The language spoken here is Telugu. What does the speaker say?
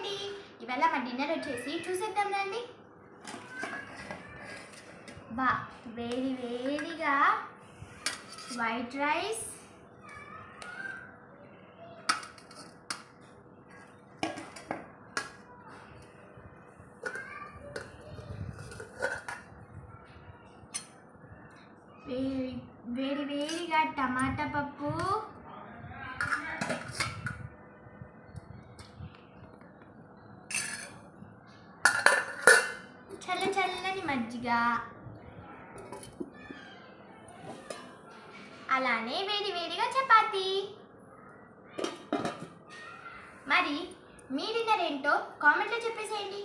అండి. ఇవాళ మా డిన్నర్ వచ్చేసి చూసేద్దాం రండి. బా వేడి వేడిగా వైట్ రైస్, వేడి వేడిగా టమాటా పప్పు, చల్లని మజ్జిగ, అలానే వేడి వేడిగా చపాతీ. మరి మీ డిన్నర్ ఏంటో కామెంట్లో చెప్పేసేయండి.